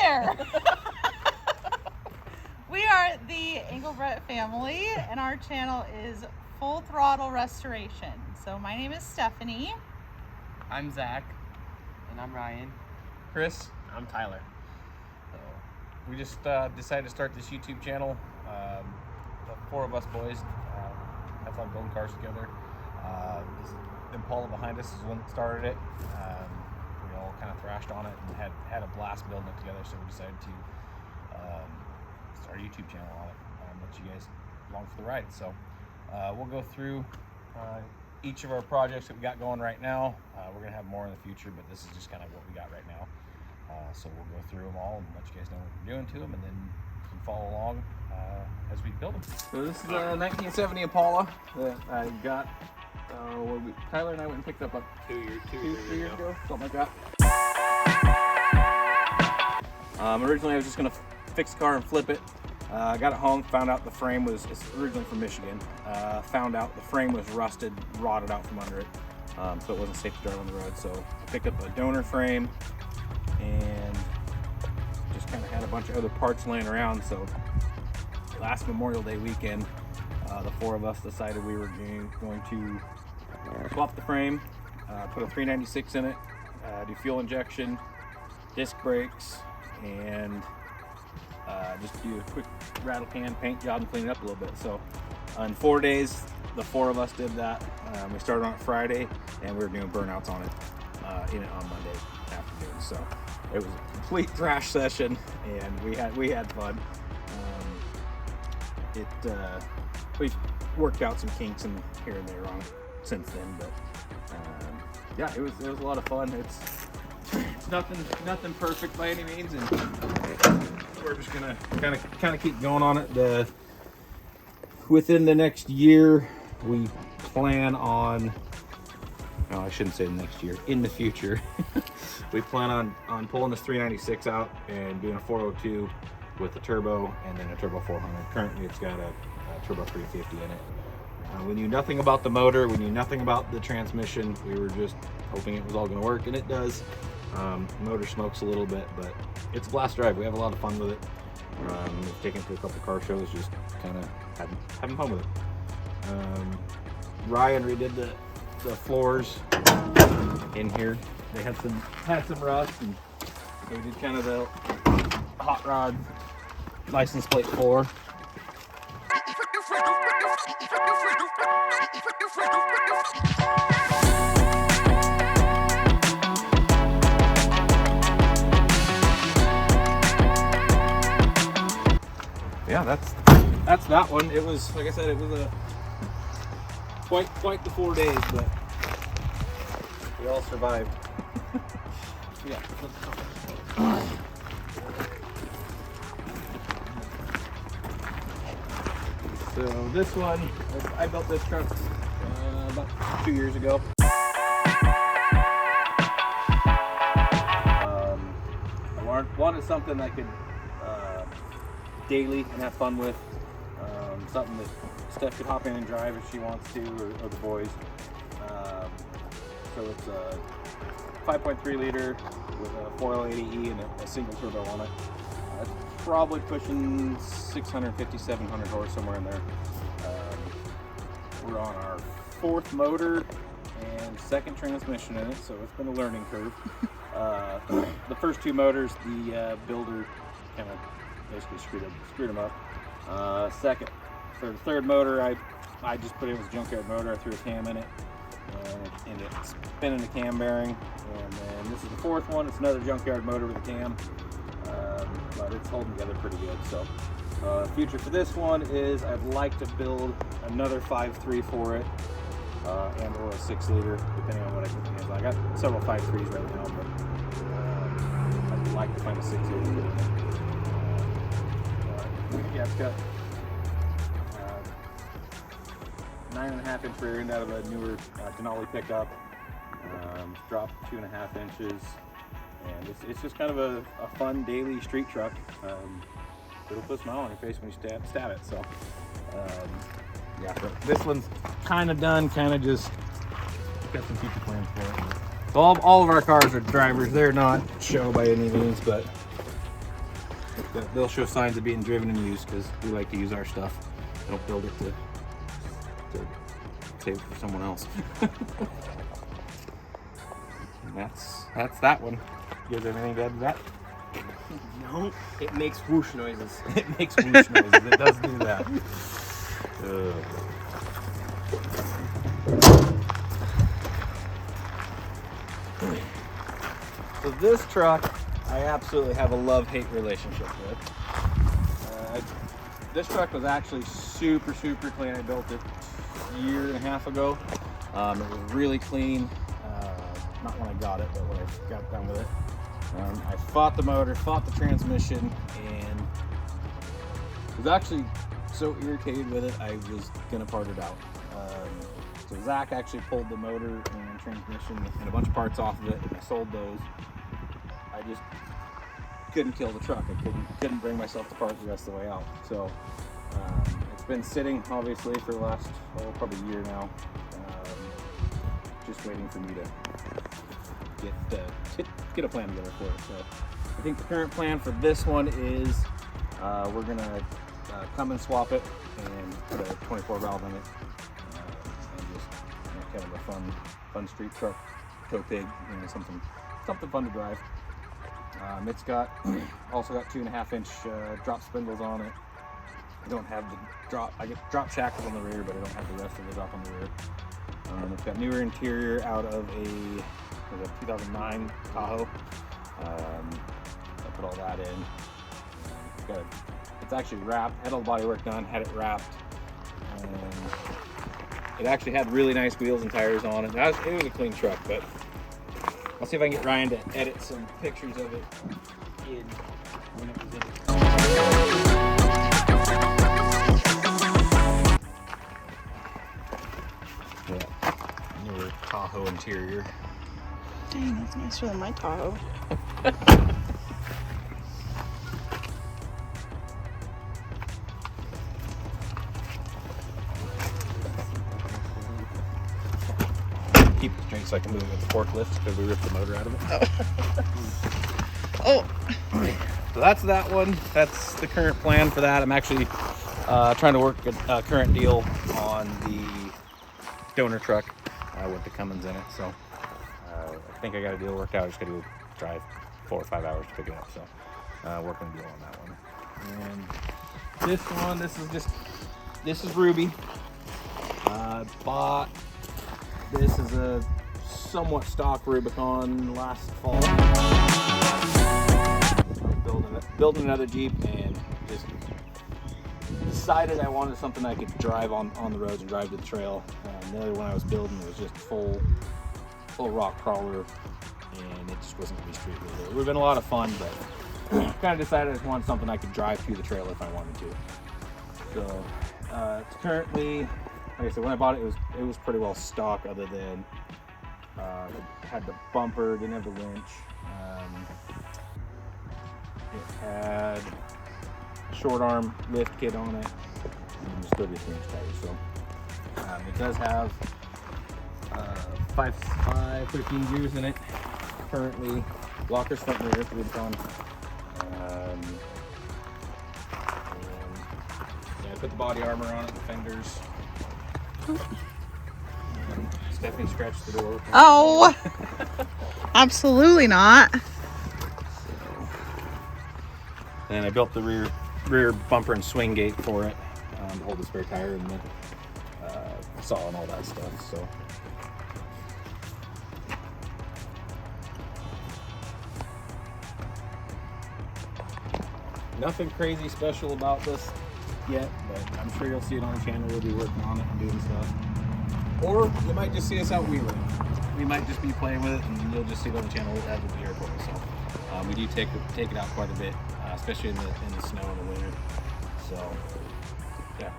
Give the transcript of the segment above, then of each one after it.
there. We are the Engelbrett family, and our channel is Full Throttle Restoration. So my name is Stephanie. I'm Zach. And I'm Ryan. Chris. I'm Tyler. So we just decided to start this YouTube channel. The four of us boys have fun building cars together. Impala behind us is one that started it. We all kind of thrashed on it and had a blast building it together, so we decided to start a YouTube channel on it. Let you guys along for the ride. So we'll go through each of our projects that we got going right now. We're going to have more in the future, but this is just kind of what we got right now. So we'll go through them all and let you guys know what we're doing to them, and then you can follow along as we build them. So this is a 1970 Impala that I got. Tyler and I went and picked up like 3 years ago, something like that. Originally I was just gonna fix the car and flip it. Got it home, found out the frame it's originally from Michigan. Found out the frame was rusted, rotted out from under it, so it wasn't safe to drive on the road. So I picked up a donor frame and just kind of had a bunch of other parts laying around. So last Memorial Day weekend, the four of us decided we were going to swap the frame, put a 396 in it, do fuel injection, disc brakes, and just do a quick rattle can paint job and clean it up a little bit. So in 4 days, the four of us did that. We started on it Friday, and we were doing burnouts on it in it on Monday afternoon. So it was a complete thrash session, and we had fun. We've worked out some kinks and here and there on it since then, but yeah, it was a lot of fun. It's nothing perfect by any means, and we're just gonna kind of keep going on it. Within the next year, we plan on. No, I shouldn't say the next year. In the future, we plan on pulling this 396 out and doing a 402 with a turbo and then a turbo 400. Currently, it's got a turbo 350 in it. We knew nothing about the motor. We knew nothing about the transmission. We were just hoping it was all going to work, and it does. The motor smokes a little bit, but it's a blast drive. We have a lot of fun with it. We've taken it to a couple car shows, just kind of having fun with it. Ryan redid the floors in here. They had some rust, and we did kind of the hot rod license plate floor. Yeah, that's that one. It was, like I said, it was a quite the 4 days, but we all survived. Yeah. So this one, I built this truck about 2 years ago. I wanted something I could daily and have fun with, something that Steph could hop in and drive if she wants to, or the boys. So it's a 5.3 liter with a 4L80E and a single turbo on it. It's probably pushing 650, 700 horse, somewhere in there. We're on our fourth motor and second transmission in it, so it's been a learning curve. The first two motors, the builder kind of basically screwed them up. Third motor, I just put in as a junkyard motor. I threw a cam in it, and it's spinning the cam bearing. And then this is the fourth one. It's another junkyard motor with a cam, but it's holding together pretty good. So future for this one is I'd like to build another 5.3 for it, and or a 6 liter, depending on what I can get my hands on. I got several 5.3s right now, but I'd like to find a 6 liter. Yeah, it's got 9.5-inch rear end out of a newer Denali pickup. Dropped 2.5 inches, and it's just kind of a fun daily street truck. It'll put a smile on your face when you stab it. So yeah, so this one's kind of done. Kind of just got some future plans for it. So all of our cars are drivers. They're not show by any means, but They'll show signs of being driven and used because we like to use our stuff. I don't build it to save it for someone else. And that's that one. You guys have anything to add to that? No, it makes whoosh noises. It makes whoosh noises. It does do that. So this truck, I absolutely have a love-hate relationship with. This truck was actually super clean. I built it a year and a half ago. It was really clean. Not when I got it, but when I got done with it. I fought the motor, fought the transmission, and was actually so irritated with it, I was gonna part it out. So Zach actually pulled the motor and transmission and a bunch of parts off of it, and I sold those. I just couldn't kill the truck. I couldn't bring myself to part the rest of the way out. So it's been sitting, obviously, for the last probably a year now, just waiting for me to get a plan together for it. So I think the current plan for this one is we're gonna come and swap it and put a 24 valve in it, and just kind of a fun street truck, tow pig, something fun to drive. It's got also got 2.5-inch drop spindles on it. I don't have the drop. I get drop shackles on the rear, but I don't have the rest of the drop on the rear. It's got newer interior out of a 2009 Tahoe. I put all that in. It's actually wrapped. Had all the bodywork done. Had it wrapped. It actually had really nice wheels and tires on it. It was a clean truck, but I'll see if I can get Ryan to edit some pictures of it when it was in. Yeah, newer Tahoe interior. Dang, that's nicer than my Tahoe. Keep it straight so I can move it with the forklift because we ripped the motor out of it. Oh. So that's that one. That's the current plan for that. I'm actually trying to work a current deal on the donor truck with the Cummins in it. So I think I got a deal worked out. I just got to go drive 4 or 5 hours to pick it up. So working a deal on that one. And this is Ruby. Bought this is a somewhat stock Rubicon last fall. I'm building another Jeep and just decided I wanted something I could drive on the roads and drive to the trail. The other one I was building was just full rock crawler, and it just wasn't going to be street legal. It would have been a lot of fun, but kind of decided I just wanted something I could drive to the trail if I wanted to. So it's currently, like I said, when I bought it, it was pretty well stock, other than it had the bumper, didn't have the winch. It had a short arm lift kit on it, and just 33-inch tires. So it does have 13 gears in it. Currently, lockers front and rear, Rubicon. I put the body armor on it, the fenders. Stephanie scratched the door. Oh, absolutely not. And I built the rear bumper and swing gate for it to hold the spare tire and the saw and all that stuff. So nothing crazy special about this yet, but I'm sure you'll see it on the channel. We'll be working on it and doing stuff. Or you might just see us out wheeling. We might just be playing with it, and you'll just see it on the channel as with the airport. So we do take it out quite a bit, especially in the snow in the winter. So yeah,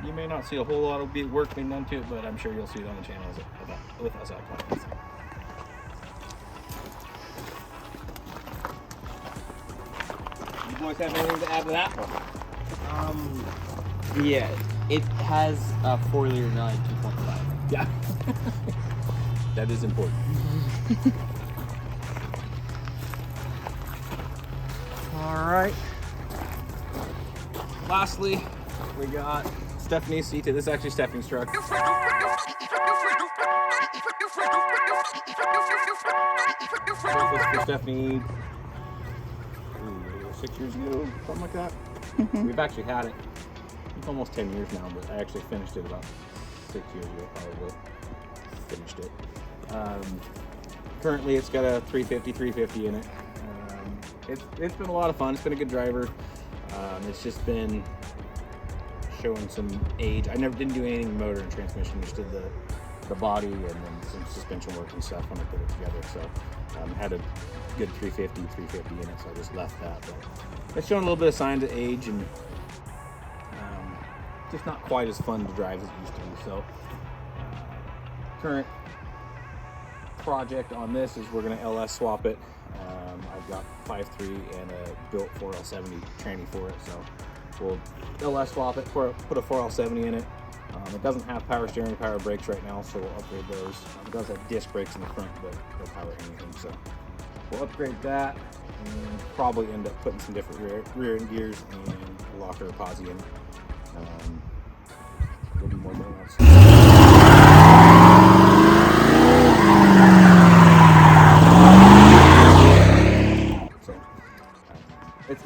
you may not see a whole lot of work being done to it, but I'm sure you'll see it on the channel with us out playing. So. You boys have anything to add to that one? Yeah, it has a 4-liter 2.5. Yeah. That is important. All right. lastly, we got Stephanie's seat. This is actually Stephanie's truck. This was for Stephanie 6 years ago, something like that. We've actually had it. It's almost 10 years now, but I actually finished it about 6 years ago, probably. Finished it. Currently, it's got a 350 in it. It's been a lot of fun. It's been a good driver. It's just been showing some age. I didn't do anything motor and transmission. Just did the body and then some suspension work and stuff when I put it together. So had a good 350 in it, so I just left that. But it's showing a little bit of signs of age and just not quite as fun to drive as it used to be. So current project on this is we're going to LS swap it. I've got 5.3 and a built 4L70 tranny for it, so we'll LS swap it, put a 4L70 in it. It doesn't have power steering or power brakes right now, so we'll upgrade those. It does have disc brakes in the front, but no power anything, so we'll upgrade that and probably end up putting some different rear end gears and a locker posi in it. We'll do more donuts.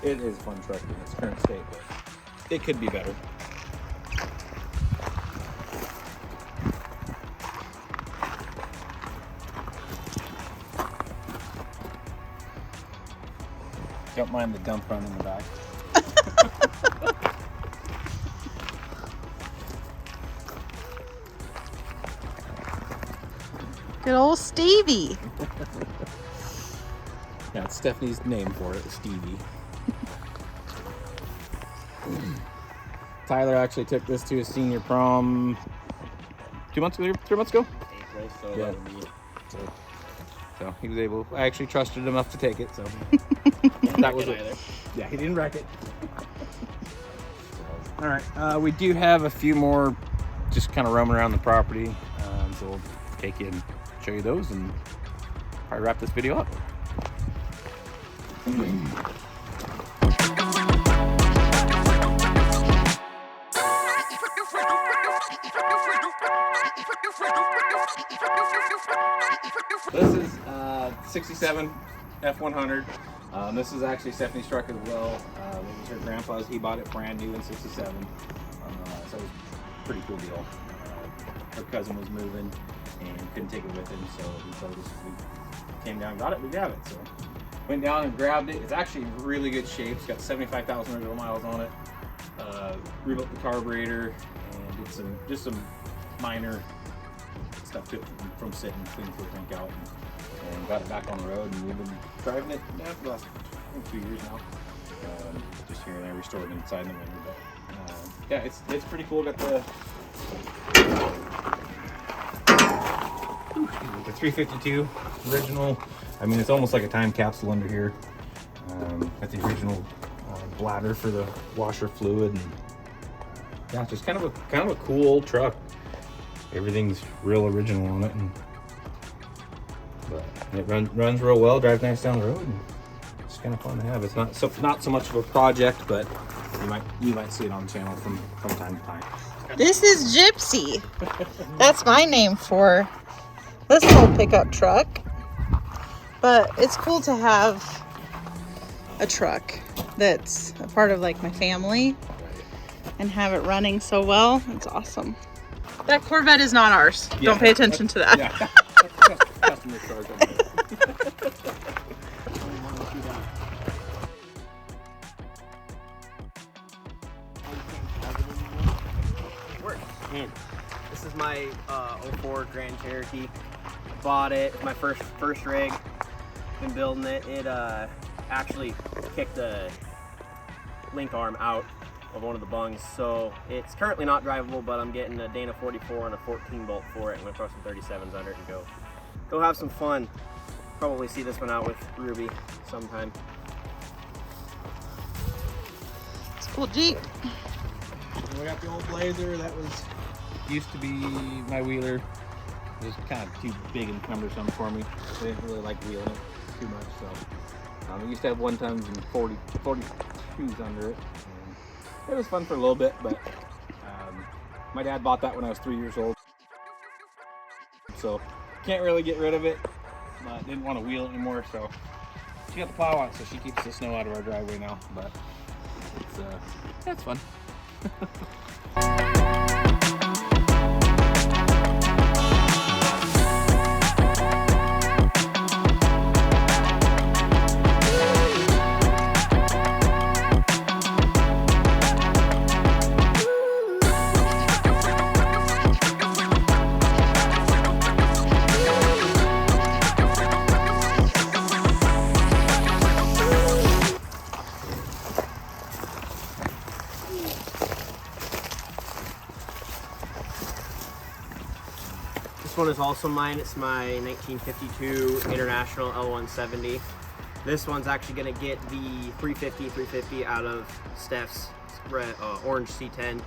It is a fun truck in its current state, but it could be better. Don't mind the dump run in the back. Good old Stevie. Yeah, it's Stephanie's name for it, Stevie. Tyler actually took this to his senior prom 2 months ago, 3 months ago? April, so Yeah. that'll be So he was able, I actually trusted him enough to take it, so that was it. Yeah, he didn't wreck it. All right, we do have a few more just kind of roaming around the property, so we'll take you and show you those and probably wrap this video up. This is 67 F100. This is actually Stephanie's truck as well. It was her grandpa's. He bought it brand new in '67. So it was a pretty cool deal. Her cousin was moving and couldn't take it with him, so he told us we came down and got it. We got it. So went down and grabbed it. It's actually in really good shape. It's got 75,000 original miles on it. Rebuilt the carburetor and did some minor stuff to it from sitting, cleaned the tank out, and got it back on the road. And we've been driving it now for the last 2 years now. Just here and there, restored inside in the winter. But yeah, it's pretty cool. Got the 352 original. I mean, it's almost like a time capsule under here. Got the original bladder for the washer fluid, and yeah, just kind of a cool old truck. Everything's real original on it, but it runs real well. Drives nice down the road, and it's kind of fun to have. It's not so much of a project, but you might see it on the channel from time to time. This is Gypsy. That's my name for this little pickup truck. But it's cool to have a truck that's a part of like my family and have it running so well. It's awesome. That Corvette is not ours. Yeah, Don't pay attention to that. Yeah. Customer charge on that. This is my 04 Grand Cherokee. Bought it. It's my first rig. Been building it. It actually kicked the link arm out of one of the bungs, so it's currently not drivable, but I'm getting a Dana 44 and a 14 bolt for it. I'm gonna throw some 37s under it and go have some fun. Probably see this one out with Ruby sometime. It's a cool Jeep. We got the old Blazer that used to be my wheeler. It was kind of too big and cumbersome for me. I didn't really like wheeling it too much, so I used to have 1 tons and 42s under it. it was fun for a little bit, but my dad bought that when I was 3 years old, so can't really get rid of it. But didn't want to wheel it anymore, so she got the plow on it, so she keeps the snow out of our driveway now. But it's fun. This one is also mine. It's my 1952 International L170. This one's actually going to get the 350 out of Steph's red, orange C10,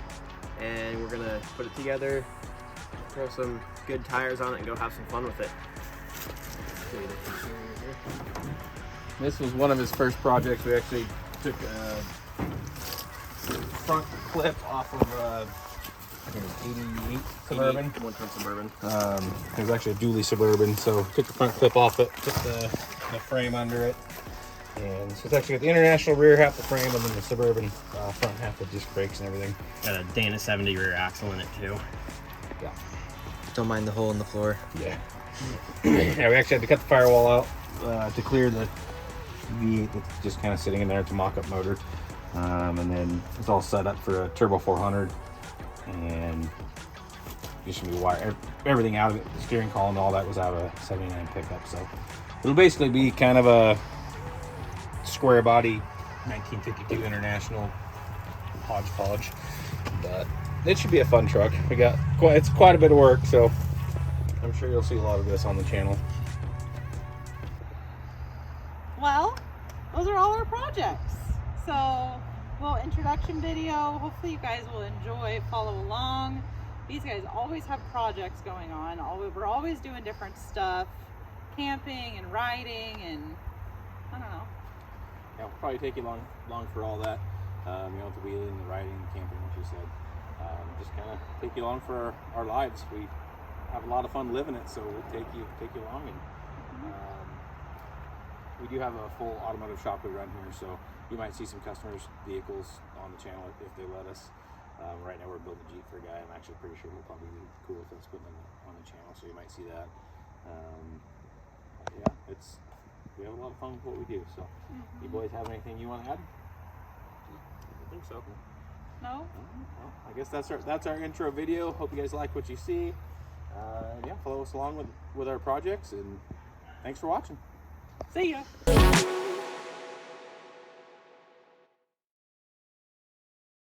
and we're going to put it together, throw some good tires on it, and go have some fun with it. This was one of his first projects. We actually took a front clip off of I think it was 88 Suburban. 110 Suburban. It was actually a dually Suburban, so took the front clip off it, put the frame under it, and so it's actually got the International rear half the frame, and then the Suburban front half with disc brakes and everything. Got a Dana 70 rear axle in it too. Yeah. Don't mind the hole in the floor. Yeah. Yeah, we actually had to cut the firewall out to clear the V8 that's just kind of sitting in there. It's a mock-up motor, and then it's all set up for a Turbo 400. And just gonna be wire everything out of it. The steering column and all that was out of a 79 pickup, so it'll basically be kind of a square body 1952 International hodgepodge, but it should be a fun truck. It's quite a bit of work, so I'm sure you'll see a lot of this on the channel. Well, those are all our projects. So, little introduction video. Hopefully you guys will enjoy, follow along. These guys always have projects going on. We're always doing different stuff, camping and riding, and I don't know. Yeah, we'll probably take you along for all that. You know, the wheeling, the riding, the camping, like you said. Just kind of take you along for our lives. We have a lot of fun living it, so we'll take you along. And we do have a full automotive shop we run here, so you might see some customers' vehicles on the channel if they let us. Right now we're building a Jeep for a guy. I'm actually pretty sure he'll probably be cool with us putting them on the channel, so you might see that. Yeah, we have a lot of fun with what we do. So, you boys have anything you want to add? I think so. No? Well, I guess that's our intro video. Hope you guys like what you see. Yeah, follow us along with our projects, and thanks for watching. See ya.